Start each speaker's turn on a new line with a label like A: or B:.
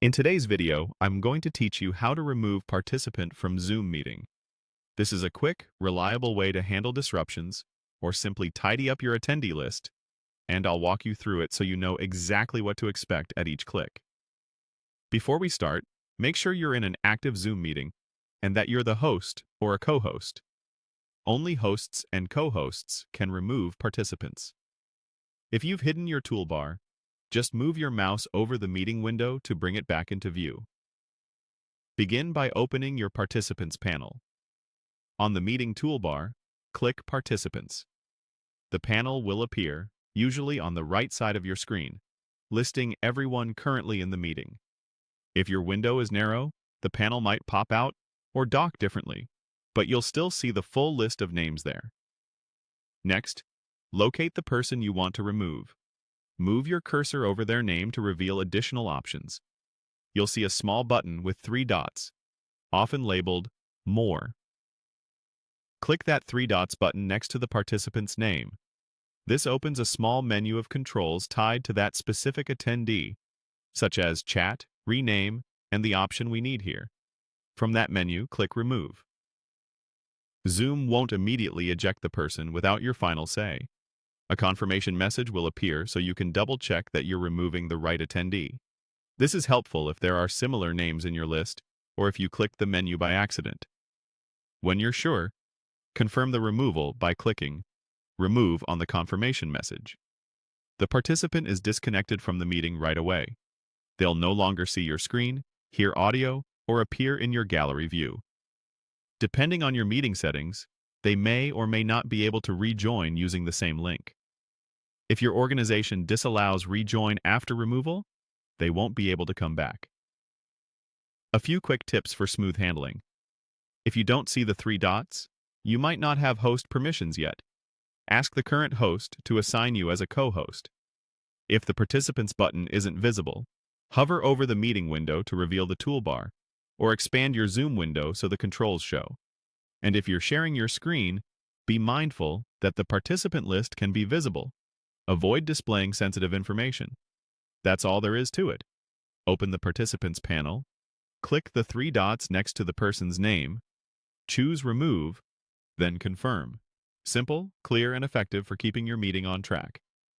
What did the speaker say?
A: In today's video, I'm going to teach you how to remove participant from Zoom meeting. This is a quick, reliable way to handle disruptions or simply tidy up your attendee list, and I'll walk you through it so you know exactly what to expect at each click. Before we start, make sure you're in an active Zoom meeting and that you're the host or a co-host. Only hosts and co-hosts can remove participants. If you've hidden your toolbar, just move your mouse over the meeting window to bring it back into view. Begin by opening your Participants panel. On the meeting toolbar, click Participants. The panel will appear, usually on the right side of your screen, listing everyone currently in the meeting. If your window is narrow, the panel might pop out or dock differently, but you'll still see the full list of names there. Next, locate the person you want to remove. Move your cursor over their name to reveal additional options. You'll see a small button with 3 dots, often labeled More. Click that 3 dots button next to the participant's name. This opens a small menu of controls tied to that specific attendee, such as Chat, Rename, and the option we need here. From that menu, click Remove. Zoom won't immediately eject the person without your final say. A confirmation message will appear so you can double-check that you're removing the right attendee. This is helpful if there are similar names in your list or if you click the menu by accident. When you're sure, confirm the removal by clicking Remove on the confirmation message. The participant is disconnected from the meeting right away. They'll no longer see your screen, hear audio, or appear in your gallery view. Depending on your meeting settings, they may or may not be able to rejoin using the same link. If your organization disallows rejoin after removal, they won't be able to come back. A few quick tips for smooth handling. If you don't see the 3 dots, you might not have host permissions yet. Ask the current host to assign you as a co-host. If the Participants button isn't visible, hover over the meeting window to reveal the toolbar, or expand your Zoom window so the controls show. And if you're sharing your screen, be mindful that the participant list can be visible. Avoid displaying sensitive information. That's all there is to it. Open the Participants panel, click the 3 dots next to the person's name, choose Remove, then Confirm. Simple, clear, and effective for keeping your meeting on track.